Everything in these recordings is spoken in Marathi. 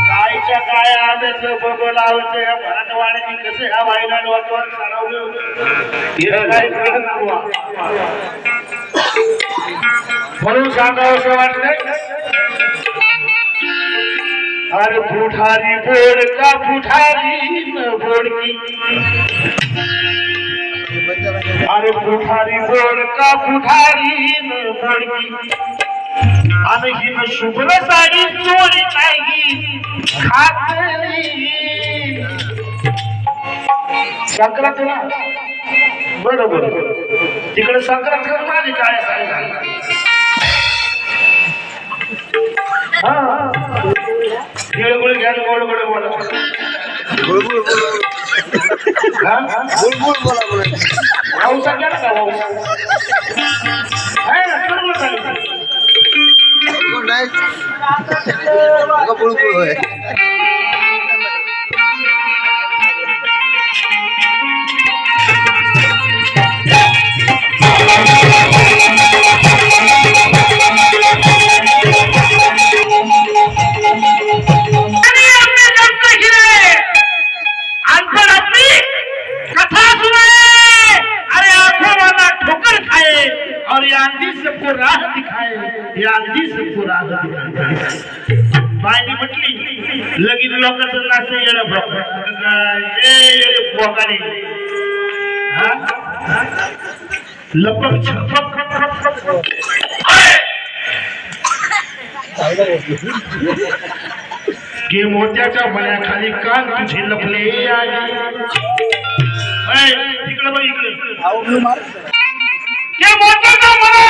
कायच्या काय आम्याच बघू लावचे मराठवाड्याची कसे ह्या बाईला डोक्यावर चढवले होते म्हणून सांगावं वाटलं. अरे पुठारी बोड का पुठारी बोडकी, अरे पुठारी बोड का पुठारी बोडकी, आणि ही शुभ्र साडी चोरी नाही खातली. संक्रांतीला बरोबर तिकडे संक्रांत कर माझी काय गुळगुळ घ्या गोड गोड बोला गुळगुळ बोला भाऊसा घ्या ना भाऊसा बुळबुळ और ये आंधी सबको राह दिखाए, ये आंधी सबको राह दिखाए. बायनी म्हटली लगीन लोकांचं नाच येणं बोकाने लपक छपक की मोत्याच्या मण्याखाली कान तुझे लपले आहे. इकडे बघ इकडे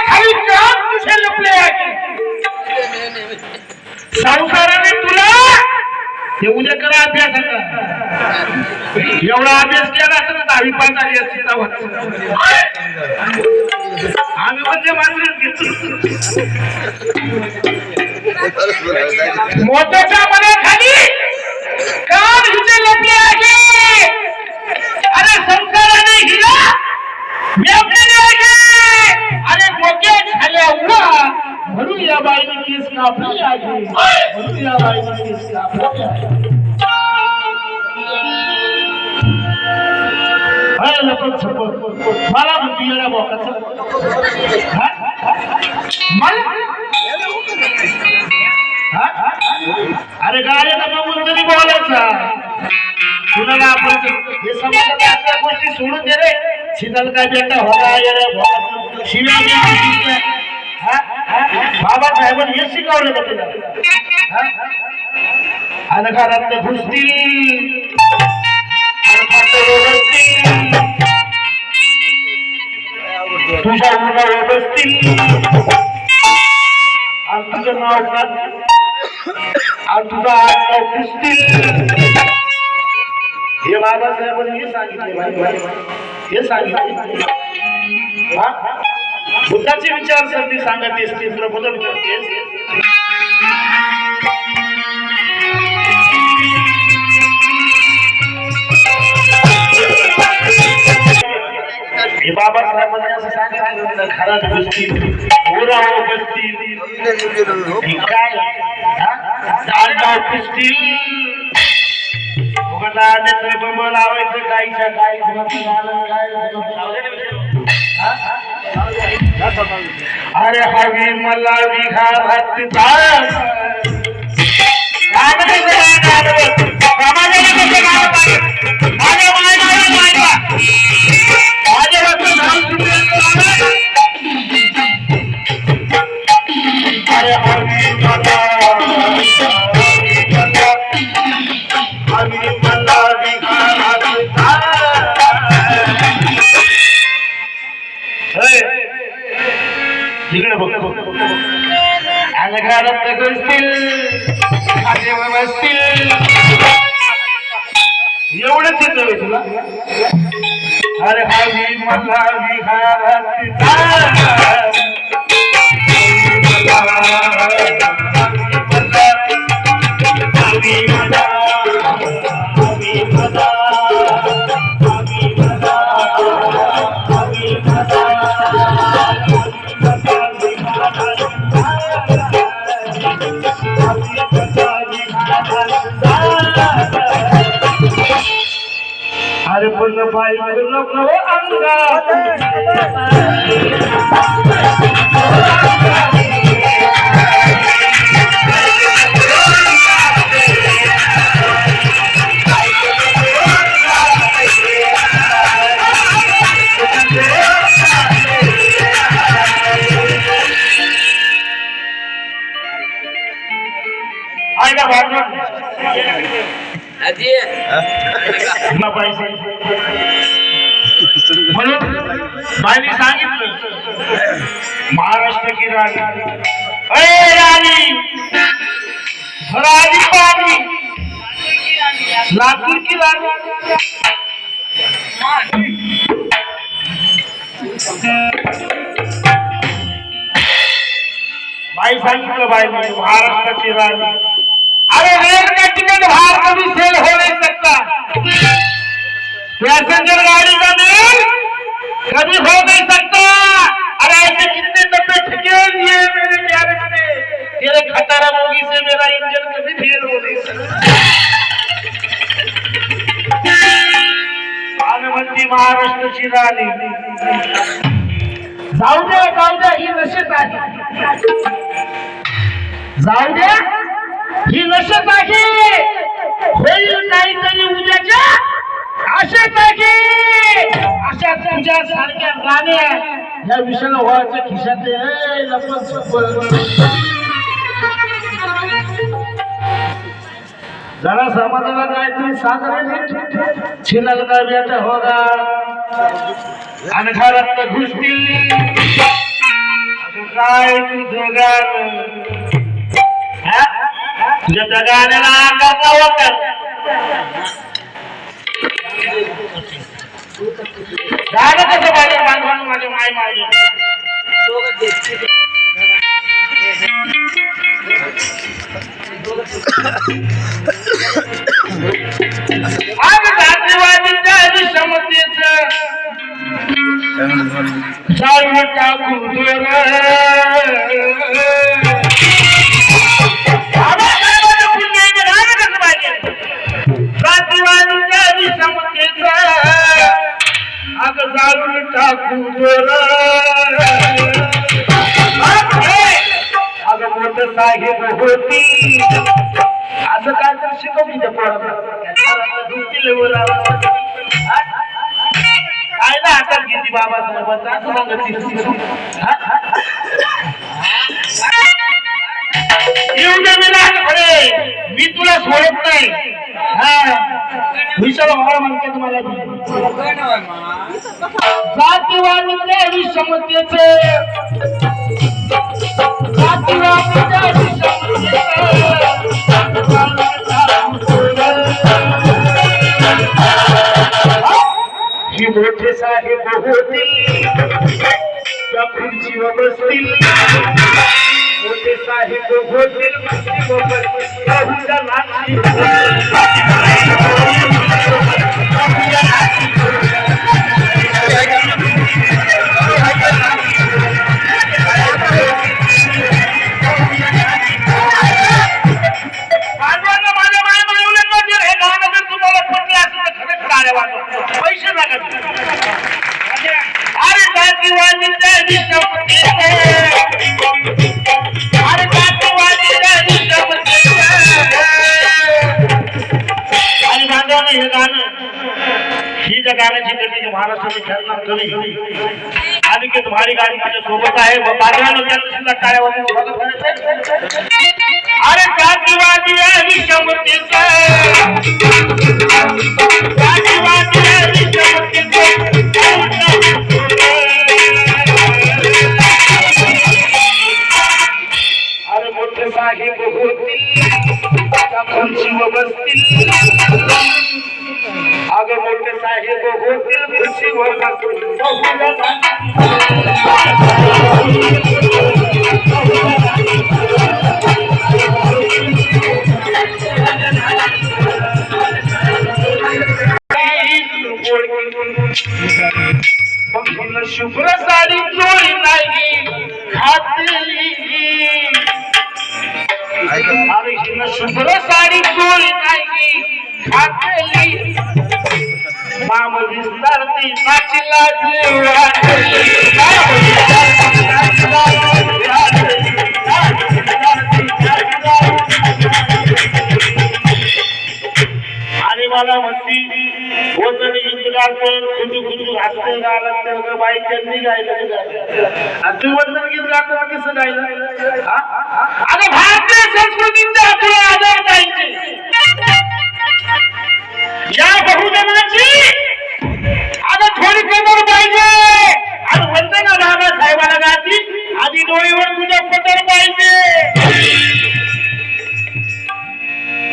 खाली कान तुझे लपले आहे. संसाराने तुला हे उद्या करा अभ्यास एवढा अभ्यास केला तर 10वी पास झाली असती. आम्ही म्हणजे मात्र मोत्याच्या मनाखाली कान तुझे लपले आहे. अरे संसाराने हिला अरे मोठ्या झाल्या उभा म्हणून या बाईने केस कापली आहे. म्हणून या बाईने केस कापली आहे. मला म्हणते येण्या बोकाचं अरे गाड्याला बघून तरी बोलायचा कुणाला आपण हे समजा गोष्टी सोडून दे रे. शीतल काय बेटा होता शिव्या बाबासाहेबांनी हे शिकवलं का तुला. अनघारात घुसतील तुझ्या मुलावर बसतील आणि तुझं नाव आणि तुझा हात नाव पुसतील. हे बाबासाहेबांनी हे सांगितले हे सांगितले. बुद्धाची विचारसरणी सांगत असते प्रबोधन करतेस. हे बाबासाहेबांनी असं सांगितलं घरात बसतील ओरावर बसतील काय पुसतील लावायचं गायच्या गाय अरे हवी मला विहारात अरे हवी मला इकडे बघ घरात बसतील बसतील एवढंच येतं तुला. अरे हवी मला विहारात दोन पाय नको अंगा म्हणून बाईने सांगितलं महाराष्ट्र की राणी अरे राणी राणी पाणी लातूर की राणी बाई सांगितलं बाई महाराष्ट्राची राणी अरे रेल का टिकट बाहर कभी सेल हो नहीं सकता पैसेंजर गाड़ी का मेल कभी हो नहीं सकता अरे ऐसे कितने डब्बे ठके दिए मेरे प्यारे ने तेरे खतरा बोगी से मेरा इंजन कभी फेल हो नहीं सकता पानवंती महाराष्ट्राची राणी जाऊ द्या ही नशेत आहे जाऊ द्या ही नशेत आहे होईल काहीतरी उद्याच्या आशेत आहे अशा तुझ्या सारख्या गाण्या या विषयाला व्हायच्या खिशात लपन जरा समाजाला काहीतरी साजरा छिनल का बेटा होगा अनखा रक्त घुसतील काय तुझं गाणं तुझ्या त्या गाण्याला आकार होता गाणं कसं पाहिजे बांधवान माझे माय माझे आज जातीवादीच्या विषमतेचं जाळून टाकून जातीवादीच्या विषमतेचं अग जाळून टाकून अग मोठ साहेब होती असं काय तर शिकवली त्या काय ना हातात घेतली बाबासाहेबांचा असं सांगत येऊन दे मी तुला सोडत नाही विशाल व्हावं म्हणते तुम्हाला जातीवादीच्या विषमतेचे ही मोठे साहेब होतील त्या खुर्चीवर बसतील मोठे साहेब होतील पैसे लागत अरे जातीवादीच्या अरे जातीवादीच्या आणि बांधवांना हे गाणं ही ज्या गाण्याची कधी महाराष्ट्राने खेळणार कवी आणि की तुम्हारी गाडी माझ्या सोबत आहे बांधवांना त्यांना सुद्धा टाळ्या वाजवून स्वागत करायचं अरे जातीवादी विषमतेचा अरे मोठे साहेब होतील त्या खुर्चीवर बसतील अगं मोठे साहेब होतील खुर्चीवर शुभ्र साडी चोळी नाही घातली अरे हिनं शुभ्र साडी चोळी नाही घातली माम विस्तारती नाचिला जीवाची आणि मला म्हणती वजन गीत खुदू खुदू घातलं गाला तर बाई त्यांनी गायलं आणि तू वजन गीत गातो कसं गायलं अगं भारतीय संस्कृतीचा आपला आदर पाहिजे या बहुजनाची आता थोडी कदर पाहिजे आणि वंदना राणा साहेबाला गाती आधी डोळीवर तुझ्या पदर पाहिजे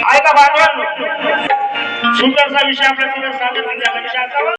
ऐका बांधवांनो सुंदरसा विषय आपल्या समोर सादर झाला विषयाचा